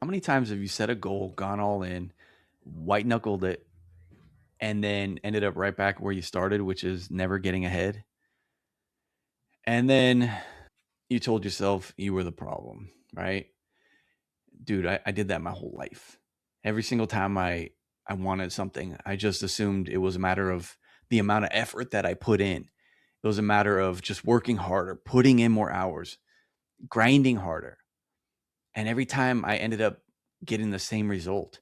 many times have you set a goal, gone all in, white knuckled it, and then ended up right back where you started, which is never getting ahead? And then you told yourself you were the problem, right? Dude, I did that my whole life. Every single time I wanted something, I just assumed it was a matter of the amount of effort that I put in. It was a matter of just working harder, putting in more hours, grinding harder. And every time I ended up getting the same result.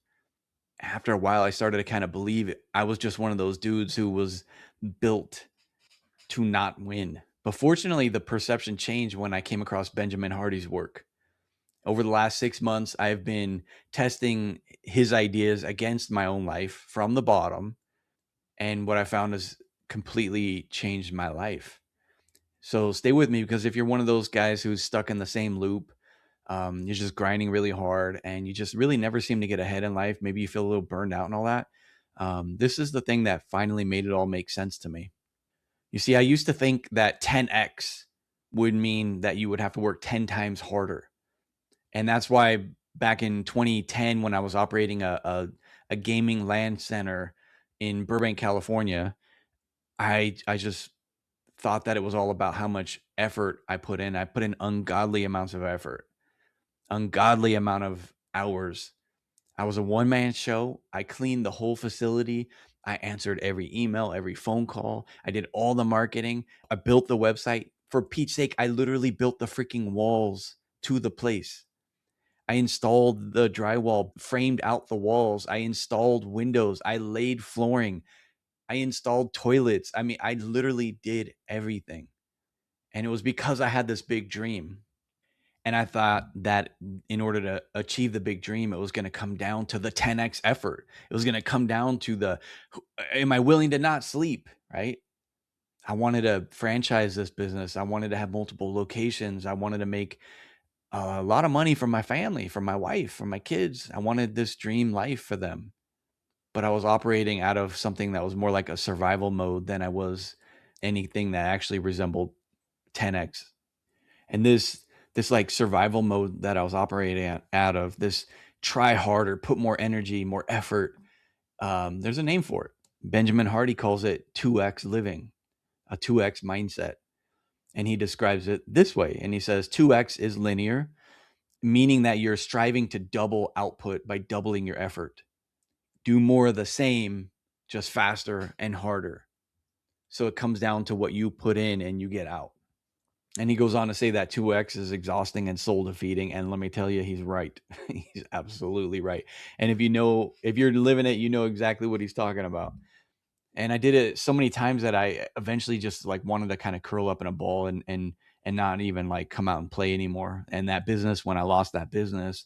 After a while, I started to kind of believe it. I was just one of those dudes who was built to not win. But fortunately, the perception changed when I came across Benjamin Hardy's work. Over the last 6 months, I've been testing his ideas against my own life from the bottom. And what I found has completely changed my life. So stay with me, because if you're one of those guys who's stuck in the same loop, you're just grinding really hard and you just really never seem to get ahead in life. Maybe you feel a little burned out and all that. This is the thing that finally made it all make sense to me. You see, I used to think that 10x would mean that you would have to work 10 times harder. And that's why back in 2010, when I was operating a gaming LAN center in Burbank, California, I just thought that it was all about how much effort I put in. I put in ungodly amounts of effort, ungodly amount of hours. I was a one man show. I cleaned the whole facility. I answered every email, every phone call. I did all the marketing. I built the website. For Pete's sake, I literally built the freaking walls to the place. I installed the drywall, framed out the walls. I installed windows. I laid flooring. I installed toilets. I mean, I literally did everything. And it was because I had this big dream. And I thought that in order to achieve the big dream, it was going to come down to the 10x effort. It was going to come down to the, am I willing to not sleep? Right. I wanted to franchise this business. I wanted to have multiple locations. I wanted to make a lot of money from my family, from my wife, from my kids. I wanted this dream life for them. But I was operating out of something that was more like a survival mode than I was anything that actually resembled 10x. And this like survival mode that I was operating out of, this try harder, put more energy, more effort. There's a name for it. Benjamin Hardy calls it 2x living, a 2x mindset. And he describes it this way. And he says 2x is linear, meaning that you're striving to double output by doubling your effort. Do more of the same, just faster and harder. So it comes down to what you put in and you get out. And he goes on to say that 2x is exhausting and soul defeating. And let me tell you, he's right. He's absolutely right. And if you're living it, you know exactly what he's talking about. And I did it so many times that I eventually just like wanted to kind of curl up in a ball and not even like come out and play anymore. And that business, when I lost that business,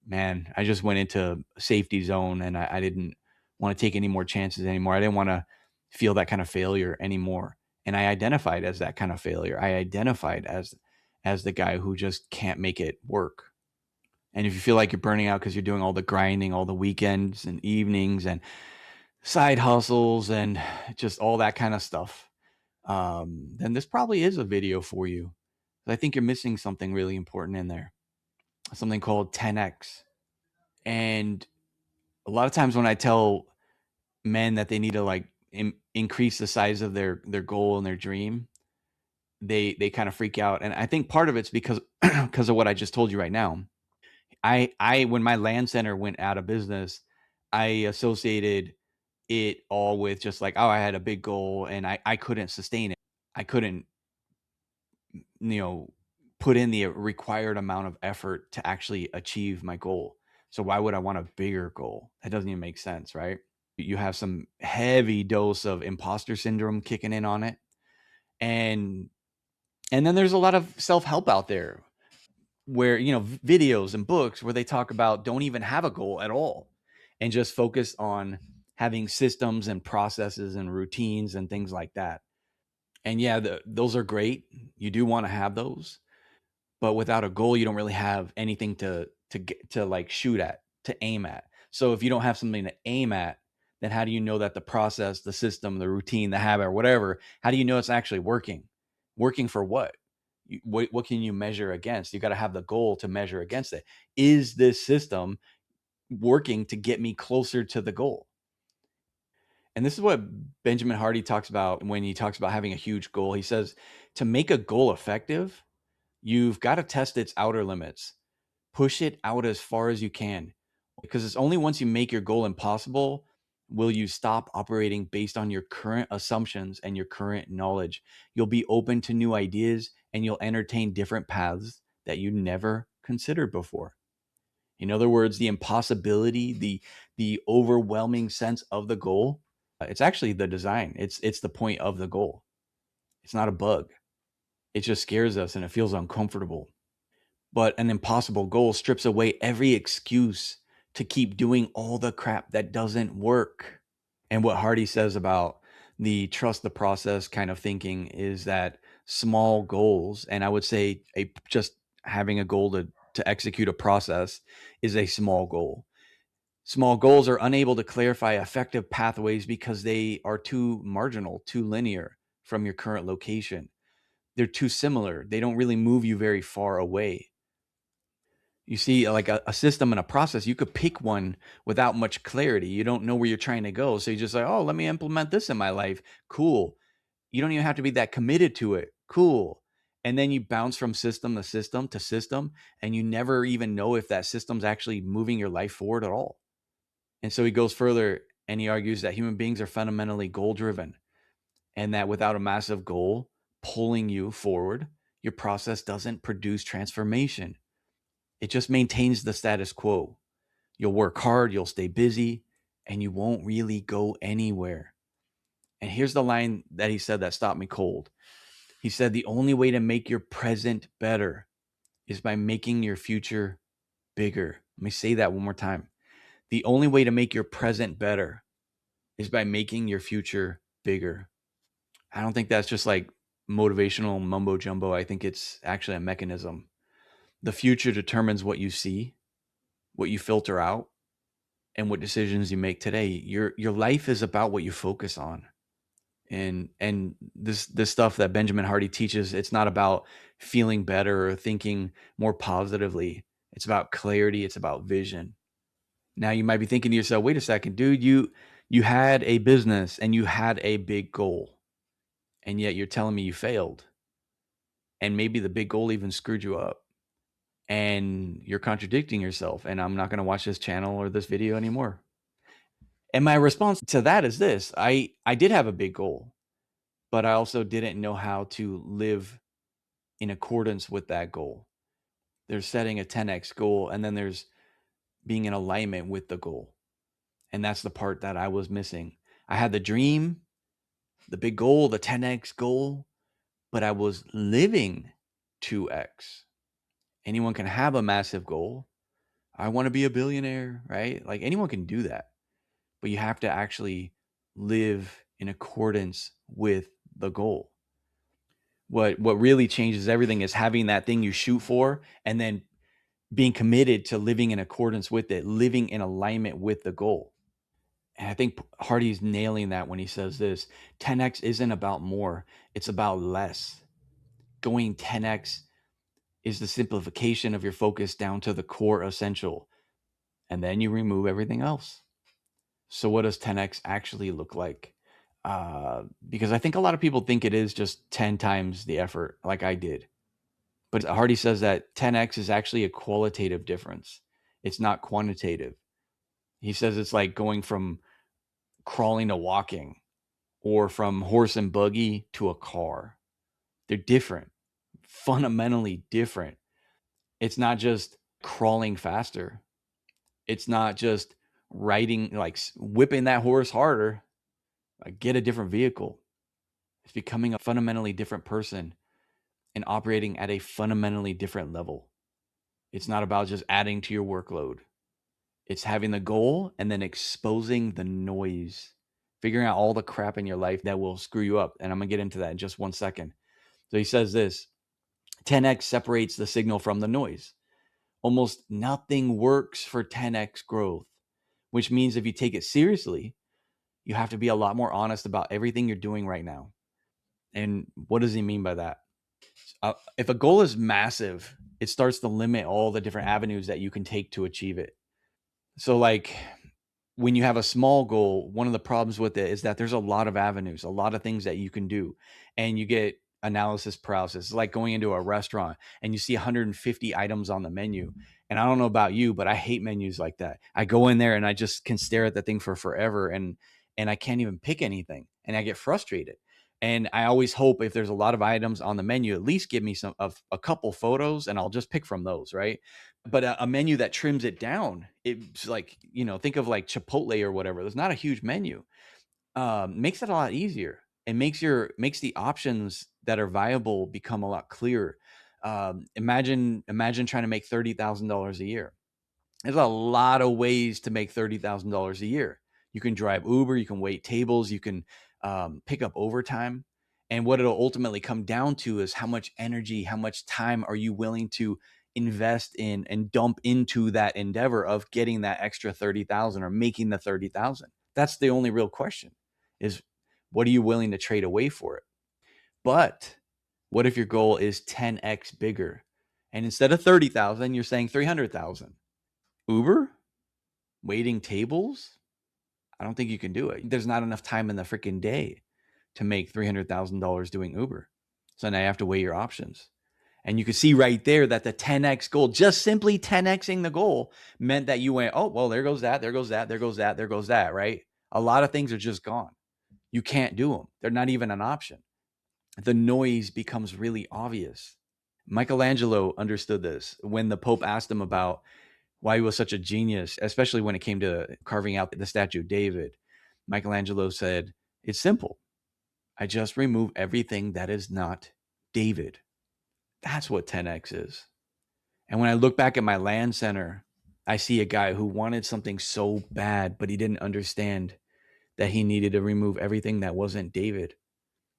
man, I just went into a safety zone, and I didn't want to take any more chances anymore. I didn't want to feel that kind of failure anymore. And I identified as that kind of failure. I identified as the guy who just can't make it work. And if you feel like you're burning out because you're doing all the grinding, all the weekends and evenings and side hustles and just all that kind of stuff, then this probably is a video for you. I think you're missing something really important in there, something called 10x. And a lot of times when I tell men that they need to like increase the size of their goal and their dream, they kind of freak out. And I think part of it's because because of what I just told you right now. I when my land center went out of business, I associated it all with just like, oh, I had a big goal and I couldn't sustain it. I couldn't, you know, put in the required amount of effort to actually achieve my goal. So why would I want a bigger goal? That doesn't even make sense, right? You have some heavy dose of imposter syndrome kicking in on it. And then there's a lot of self-help out there where, videos and books where they talk about don't even have a goal at all and just focus on having systems and processes and routines and things like that. And yeah, those are great. You do want to have those, but without a goal, you don't really have anything to get to like shoot at, to aim at. So if you don't have something to aim at, then how do you know that the process, the system, the routine, the habit, or whatever, how do you know it's actually working? Working for what? What can you measure against? You got to have the goal to measure against it. Is this system working to get me closer to the goal? And this is what Benjamin Hardy talks about when he talks about having a huge goal. He says to make a goal effective, you've got to test its outer limits, push it out as far as you can, because it's only once you make your goal impossible will you stop operating based on your current assumptions and your current knowledge. You'll be open to new ideas and you'll entertain different paths that you never considered before. In other words, the impossibility, the overwhelming sense of the goal, it's actually the design. It's the point of the goal. It's not a bug. It just scares us and it feels uncomfortable. But an impossible goal strips away every excuse to keep doing all the crap that doesn't work. And what Hardy says about the trust the process kind of thinking is that small goals, and I would say just having a goal to execute a process is a small goal. Small goals are unable to clarify effective pathways because they are too marginal, too linear from your current location. They're too similar. They don't really move you very far away. You see, like a system and a process, you could pick one without much clarity. You don't know where you're trying to go. So you just like, oh, let me implement this in my life. Cool. You don't even have to be that committed to it. Cool. And then you bounce from system to system to system, and you never even know if that system's actually moving your life forward at all. And so he goes further and he argues that human beings are fundamentally goal driven, and that without a massive goal pulling you forward, your process doesn't produce transformation. It just maintains the status quo. You'll work hard, you'll stay busy, and you won't really go anywhere. And here's the line that he said that stopped me cold. He said, the only way to make your present better is by making your future bigger. Let me say that one more time. The only way to make your present better is by making your future bigger. I don't think that's just like motivational mumbo jumbo. I think it's actually a mechanism. The future determines what you see, what you filter out, and what decisions you make today. Your life is about what you focus on. And this stuff that Benjamin Hardy teaches, it's not about feeling better or thinking more positively. It's about clarity, it's about vision. Now you might be thinking to yourself, wait a second, dude, you had a business and you had a big goal, and yet you're telling me you failed. And maybe the big goal even screwed you up. And you're contradicting yourself, and I'm not going to watch this channel or this video anymore. And my response to that is this. I did have a big goal, but I also didn't know how to live in accordance with that goal. There's setting a 10x goal, and then there's being in alignment with the goal. And that's the part that I was missing. I had the dream, the big goal, the 10x goal, but I was living 2x. Anyone can have a massive goal. I want to be a billionaire, right? Like anyone can do that, but you have to actually live in accordance with the goal. What really changes everything is having that thing you shoot for and then being committed to living in accordance with it, living in alignment with the goal. And I think Hardy's nailing that when he says this. 10x isn't about more, it's about less. Going 10x is the simplification of your focus down to the core essential, and then you remove everything else. So what does 10x actually look like? Because I think a lot of people think it is just 10 times the effort, like I did. But Hardy says that 10x is actually a qualitative difference. It's not quantitative. He says it's like going from crawling to walking, or from horse and buggy to a car. They're different, fundamentally different. It's not just crawling faster. It's not just riding, like whipping that horse harder. Like get a different vehicle. It's becoming a fundamentally different person and operating at a fundamentally different level. It's not about just adding to your workload. It's having the goal and then exposing the noise, figuring out all the crap in your life that will screw you up. And I'm going to get into that in just 1 second. So he says this 10x separates the signal from the noise. Almost nothing works for 10x growth, which means if you take it seriously, you have to be a lot more honest about everything you're doing right now. And what does he mean by that? If a goal is massive, it starts to limit all the different avenues that you can take to achieve it. So, like, when you have a small goal, one of the problems with it is that there's a lot of avenues, a lot of things that you can do, and you get analysis paralysis. It's like going into a restaurant and you see 150 items on the menu. And I don't know about you, but I hate menus like that. I go in there and I just can stare at the thing for forever, and I can't even pick anything, and I get frustrated. And I always hope if there's a lot of items on the menu, at least give me some of a couple photos and I'll just pick from those, right? But a menu that trims it down, it's like, think of like Chipotle or whatever. There's not a huge menu. Makes it a lot easier and makes the options that are viable become a lot clearer. Imagine trying to make $30,000 a year. There's a lot of ways to make $30,000 a year. You can drive Uber, you can wait tables, you can pick up overtime. And what it'll ultimately come down to is how much energy, how much time are you willing to invest in and dump into that endeavor of getting that extra 30,000 or making the 30,000. That's the only real question is, what are you willing to trade away for it? But what if your goal is 10x bigger? And instead of 30,000, you're saying 300,000. Uber? Waiting tables? I don't think you can do it. There's not enough time in the freaking day to make $300,000 doing Uber. So now you have to weigh your options. And you can see right there that the 10x goal, just simply 10xing the goal, meant that you went, oh, well, there goes that, there goes that, there goes that, there goes that, right? A lot of things are just gone. You can't do them. They're not even an option. The noise becomes really obvious. Michelangelo understood this when the Pope asked him about why he was such a genius, especially when it came to carving out the statue of David. Michelangelo said, it's simple. I just remove everything that is not David. That's what 10x is. And when I look back at my land center, I see a guy who wanted something so bad, but he didn't understand that he needed to remove everything that wasn't David.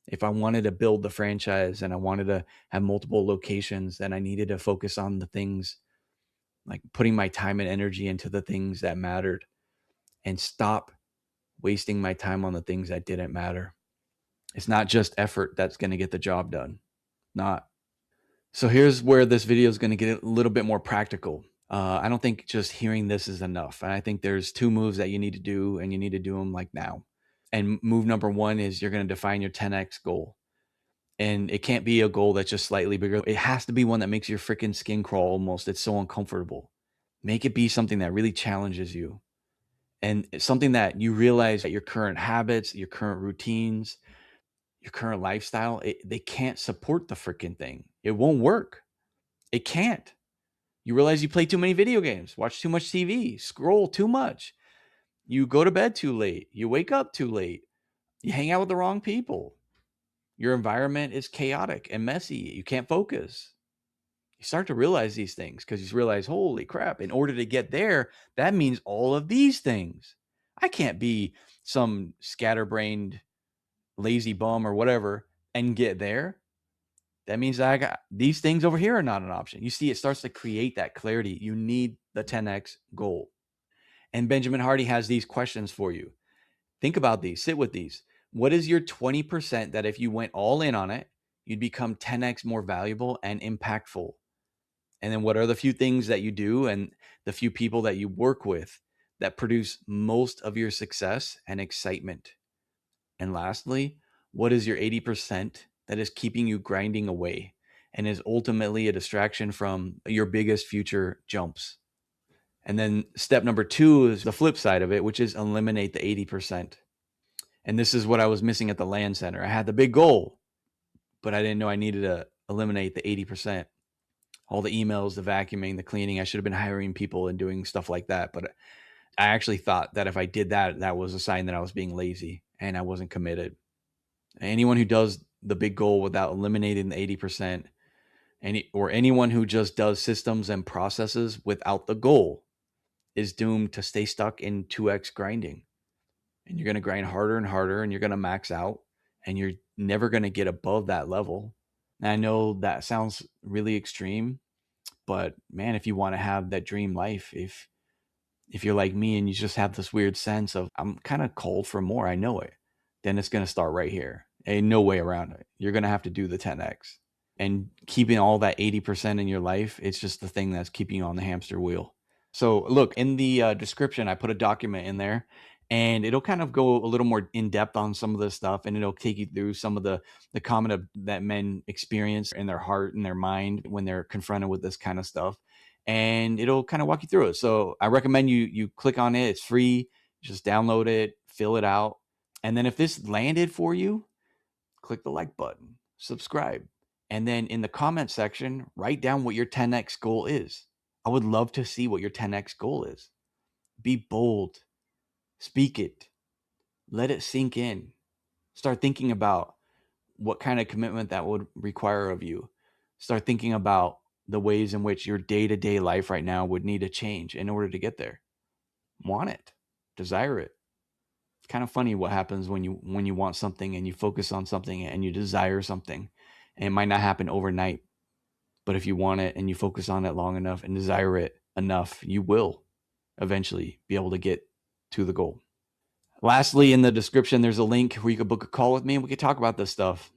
If I wanted to build the franchise and I wanted to have multiple locations, then I needed to focus on the things, like putting my time and energy into the things that mattered, and stop wasting my time on the things that didn't matter. It's not just effort that's going to get the job done. Not. So here's where this video is going to get a little bit more practical. I don't think just hearing this is enough. And I think there's 2 moves that you need to do, and you need to do them like now. And move number 1 is you're going to define your 10x goal. And it can't be a goal that's just slightly bigger. It has to be one that makes your freaking skin crawl almost. It's so uncomfortable. Make it be something that really challenges you, and it's something that you realize that your current habits, your current routines, your current lifestyle, they can't support the freaking thing. It won't work. It can't. You realize you play too many video games, watch too much TV, scroll too much. You go to bed too late. You wake up too late. You hang out with the wrong people. Your environment is chaotic and messy. You can't focus. You start to realize these things because you realize, holy crap, in order to get there, that means all of these things. I can't be some scatterbrained, lazy bum or whatever and get there. That means that I got these things over here are not an option. You see, it starts to create that clarity. You need the 10x goal. And Benjamin Hardy has these questions for you. Think about these, sit with these. What is your 20% that if you went all in on it, you'd become 10x more valuable and impactful? And then what are the few things that you do and the few people that you work with that produce most of your success and excitement? And lastly, what is your 80% that is keeping you grinding away and is ultimately a distraction from your biggest future jumps? And then step number 2 is the flip side of it, which is eliminate the 80%. And this is what I was missing at the land center. I had the big goal, but I didn't know I needed to eliminate the 80%. All the emails, the vacuuming, the cleaning. I should have been hiring people and doing stuff like that. But I actually thought that if I did that, that was a sign that I was being lazy and I wasn't committed. Anyone who does the big goal without eliminating the 80%, or anyone who just does systems and processes without the goal, is doomed to stay stuck in 2x grinding. And you're going to grind harder and harder, and you're going to max out, and you're never going to get above that level. And I know that sounds really extreme, but man, if you want to have that dream life, if you're like me and you just have this weird sense of I'm kind of called for more, I know it, then it's going to start right here. Ain't no way around it. You're going to have to do the 10x. and keeping all that 80% in your life, it's just the thing that's keeping you on the hamster wheel. So look, in the description, I put a document in there, and it'll kind of go a little more in depth on some of this stuff, and it'll take you through some of the common that men experience in their heart and their mind when they're confronted with this kind of stuff, and it'll kind of walk you through it. So I recommend you click on it. It's free. Just download it, fill it out, and then if this landed for you, click the like button, subscribe, and then in the comment section, write down what your 10x goal is. I would love to see what your 10x goal is. Be bold, speak it, let it sink in. Start thinking about what kind of commitment that would require of you. Start thinking about the ways in which your day-to-day life right now would need to change in order to get there. Want it, desire it. It's kind of funny what happens when you want something and you focus on something and you desire something. And it might not happen overnight, but if you want it and you focus on it long enough and desire it enough, you will eventually be able to get to the goal. Lastly, in the description, there's a link where you could book a call with me and we could talk about this stuff.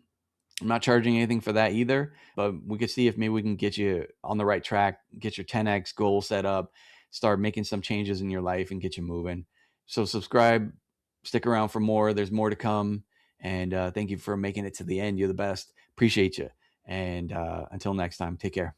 I'm not charging anything for that either, but we could see if maybe we can get you on the right track, get your 10x goal set up, start making some changes in your life and get you moving. So subscribe, stick around for more. There's more to come. And thank you for making it to the end. You're the best. Appreciate you. And until next time, take care.